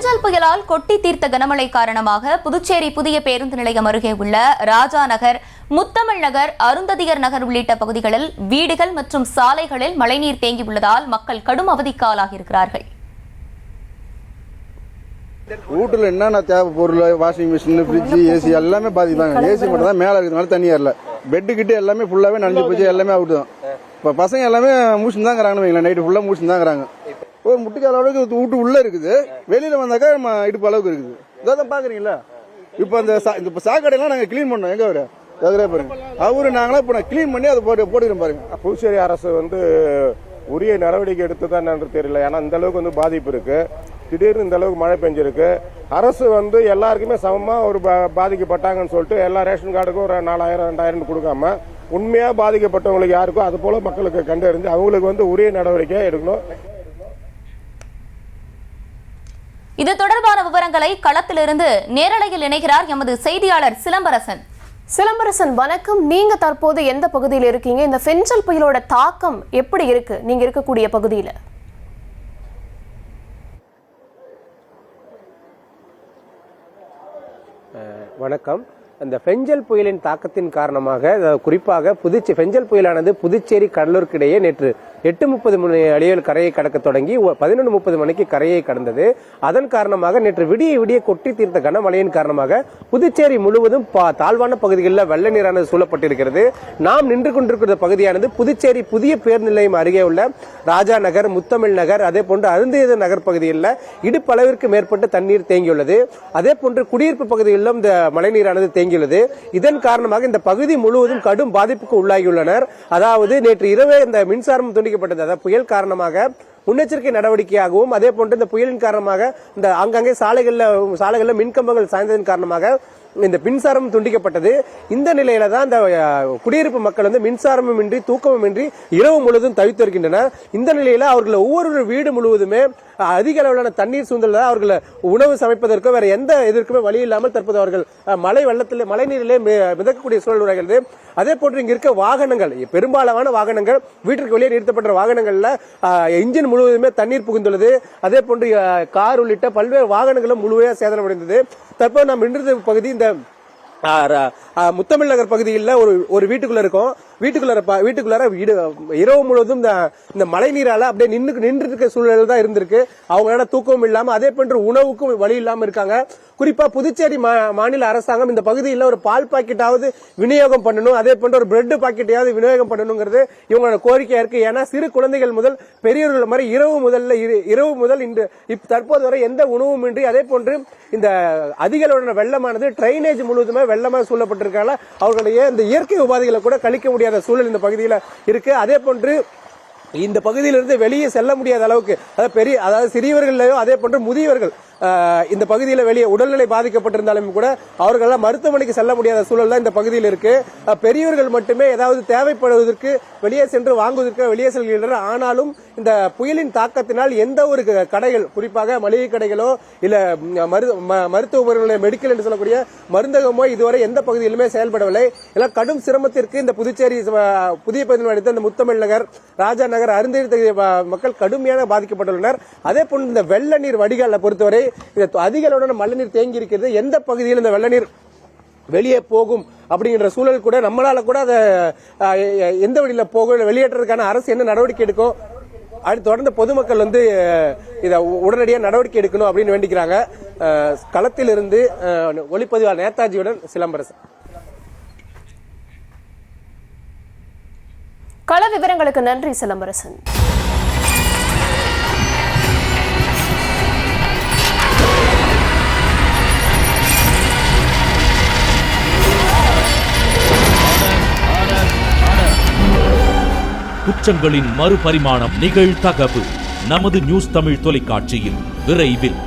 பெஞ்சல் புயலால் கொட்டி தீர்த்த கனமழை காரணமாக புதுச்சேரி புதிய பேருந்து நிலையம் அருகே உள்ள ராஜா நகர், முத்தமிழ் நகர், அருந்ததியர் நகர் உள்ளிட்ட பகுதிகளில் வீடுகள் மற்றும் சாலைகளில் மழைநீர் தேங்கியுள்ளதால் மக்கள் கடும் அவதிக்கு ஆளாகியிருக்கிறார்கள். வீட்டுல என்னென்ன தேவை பொருள், வாஷிங் மிஷின், ஃப்ரிட்ஜ், ஏசி எல்லாமே பாதித்தாங்க. ஏசி மட்டும் தான் மேலே இருக்கிறதுனால தண்ணி ஏறல. பெட்டு கிட்ட எல்லாமே ஃபுல்லாவே நனைஞ்சு போச்சு. எல்லாமே அவுட் தான். இப்போ பசங்க எல்லாமே மூச்சுன்னு தான் இருக்கிறாங்க. நைட்டு ஃபுல்லாக மூச்சுன்னு தான் இருக்கிறாங்க. ஒரு முட்டுக்கால அளவுக்கு வீட்டு உள்ள இருக்குது. வெளியில வந்தாக்கா நம்ம இடுப்பு அளவுக்கு இருக்குது. இதான் பாக்குறீங்களா? இப்போ அந்த சாக்கடையெல்லாம் நாங்கள் கிளீன் பண்ணோம். எங்க அவரு எதிரே பாருங்க. அவரு நாங்களா இப்போ கிளீன் பண்ணி அதை போட்டுக்கிறோம் பாருங்க. புதுச்சேரி அரசு உரிய நடவடிக்கை எடுத்துதான் என்று தெரியல. ஏன்னா இந்த அளவுக்கு பாதிப்பு இருக்கு. திடீர்னு இந்த அளவுக்கு மழை பெஞ்சிருக்கு. அரசு எல்லாருக்குமே சமமா ஒரு பாதிக்கப்பட்டாங்கன்னு சொல்லிட்டு எல்லா ரேஷன் கார்டுக்கும் ஒரு 4000 2000 கொடுக்காம உண்மையா பாதிக்கப்பட்டவங்களுக்கு யாருக்கும் அது போல மக்களுக்கு கண்டறிஞ்சு அவங்களுக்கு உரிய நடவடிக்கை எடுக்கணும். இது தொடர்பான விவரங்களை களத்திலிருந்து நேரலையில் இணைகிறார் எமது செய்தியாளர் சிலம்பரசன். சிலம்பரசன், வணக்கம். நீங்க தற்போது எந்த பகுதியில் இருக்கீங்க? இந்த பெஞ்சல் புயலோட தாக்கம் எப்படி இருக்கு நீங்க இருக்கக்கூடிய பகுதியில? வணக்கம். அந்த பெஞ்சல் புயலின் தாக்கத்தின் காரணமாக குறிப்பாக பெஞ்சல் புயலானது புதுச்சேரி கடலூருக்கு இடையே நேற்று 8:30 மணி அளவில் கரையை கடக்க தொடங்கி 11:30 மணிக்கு கரையை கடந்தது. அதன் காரணமாக நேற்று விடிய கொட்டி தீர்த்த கனமழையின் காரணமாக புதுச்சேரி முழுவதும் தாழ்வான பகுதிகளில் வெள்ள நீரானது சூழப்பட்டிருக்கிறது. நாம் நின்று கொண்டிருக்கிற பகுதியானது புதுச்சேரி புதிய பேருந்து நிலையம் அருகே உள்ள ராஜா நகர், முத்தமிழ் நகர், அதே போன்று அருந்ததியர் நகர் பகுதிகளில் இடுப்பளவிற்கு மேற்பட்டு தண்ணீர் தேங்கியுள்ளது. அதே போன்று குடியிருப்பு பகுதிகளிலும் இந்த மழைநீரானது தேங்கியுள்ளது. இதன் காரணமாக இந்த பகுதி முழுவதும் கடும் பாதிப்புக்கு உள்ளாகியுள்ளனர். அதாவது நேற்று இரவே இந்த மின்சாரம் துண்டிக்கப்பட்டது. அதாவது புயல் காரணமாக முன்னெச்சரிக்கை நடவடிக்கையாகவும் அதே போன்று இந்த புயலின் காரணமாக இந்த அங்கங்கே சாலைகள்ல மின்கம்பங்கள் சாய்ந்ததன் காரணமாக இந்த மின்சாரம் துண்டிக்கப்பட்டது. இந்த நிலையில தான் இந்த குடியிருப்பு மக்கள் மின்சாரமும் இன்றி தூக்கமும் இன்றி இரவு முழுவதும் தவித்து வருகின்றனர். இந்த நிலையில அவர்கள் ஒவ்வொரு வீடு முழுவதுமே அதிக அளவிலான தண்ணீர் சூழ்ந்ததால் அவர்கள் உணவு சமைப்பதற்கோ வேற எந்த இதற்குமே வழி இல்லாமல் தற்போது அவர்கள் மழை நீரிலே மிதக்கக்கூடிய சூழல் உருவாகிறது. அதே போன்று இங்க இருக்க வாகனங்கள், பெரும்பாலான வாகனங்கள், வீட்டிற்கு வெளியே நிறுத்தப்பட்ட வாகனங்கள்ல இன்ஜின் முழுவதுமே தண்ணீர் புகுந்துள்ளது. அதே போன்று கார் உள்ளிட்ட பல்வேறு வாகனங்களும் முழுமையாக சேதமடைந்தது. தற்போது நாம் நின்ற பகுதி இந்த முத்தமிழ் நகர் பகுதியில் ஒரு வீட்டுக்குள்ள இருக்கும். வீட்டுக்குள்ளார இரவு முழுவதும் இந்த மழை நீரால அப்படியே நின்று இருக்க சூழல் தான் இருந்திருக்கு. அவங்களால தூக்கமும் இல்லாம அதே போன்று உணவுக்கும் வழி இல்லாம இருக்காங்க. குறிப்பா புதுச்சேரி மாநில அரசாங்கம் இந்த பகுதியில் ஒரு பால் பாக்கெட்டாவது விநியோகம் பண்ணணும், அதே போன்ற ஒரு பிரெட் பாக்கெட்டையாவது விநியோகம் பண்ணணுங்கிறது இவங்களோட கோரிக்கையா இருக்கு. ஏன்னா சிறு குழந்தைகள் முதல் பெரியவர்கள் மாதிரி இரவு முதல் இன்று தற்போது வரை எந்த உணவும் இன்றி அதே போன்று இந்த அதிக அளவிலான வெள்ளமானது டிரைனேஜ் முழுவதுமே வெள்ளமாக சூழப்பட்டிருக்காங்க. அவர்களுடைய இந்த இயற்கை உபாதைகளை கூட கழிக்க முடியாத சூழல் இந்த பகுதியில் இருக்கு. அதே போன்று இந்த பகுதியிலிருந்து வெளியே செல்ல முடியாத அளவுக்கு அதாவது சிறியவர்களையோ அதே போன்று முதியவர்கள் இந்த பகுதியில் வெளியே உடல்நிலை பாதிக்கப்பட்டிருந்தாலும் கூட அவர்கள் மருத்துவமனைக்கு செல்ல முடியாத சூழல் தான் இந்த பகுதியில் இருக்கு. பெரியவர்கள் மட்டுமே ஏதாவது தேவைப்படுவதற்கு வெளியே சென்று வாங்குவதற்கு வெளியே செல்கின்றனர். ஆனாலும் இந்த புயலின் தாக்கத்தினால் எந்த ஒரு கடைகள், குறிப்பாக மளிகை கடைகளோ இல்ல மருத்துவ மெடிக்கல் என்று சொல்லக்கூடிய மருந்தகமோ இதுவரை எந்த பகுதியிலுமே செயல்படவில்லை. எல்லாம் கடும் சிரமத்திற்கு இந்த புதுச்சேரி புதிய பகுதியில் அடித்த இந்த முத்தமிழ் நகர், ராஜா நகர், அருந்ததியர் மக்கள் கடுமையாக பாதிக்கப்பட்டுள்ளனர். அதே போன்று இந்த வெள்ள நீர் வடிகாலை பொறுத்தவரை அதிக அளவுடன் மழை நீர் தேங்கி இருக்கிறது. எந்த பகுதியில் இந்த வெள்ள நீர் வெளியே போகும் அப்படிங்கிற சூழல் கூட நம்மளால கூட அதை எந்த வழியில போகும் வெளியேற்றதுக்கான அரசு என்ன நடவடிக்கை எடுக்கும், அடுத்து தொடர்ந்து பொதுமக்கள் இதை உடனடியாக நடவடிக்கை எடுக்கணும் அப்படின்னு வேண்டிக்கிறாங்க. களத்தில் இருந்து ஒளிப்பதிவாளர் நேதாஜியுடன் சிலம்பரசன். கள விவரங்களுக்கு நன்றி சிலம்பரசன். குற்றங்களின் மறுபரிமாணம் நிகழ்தகவு நமது நியூஸ் தமிழ் தொலைக்காட்சியில் விரைவில்.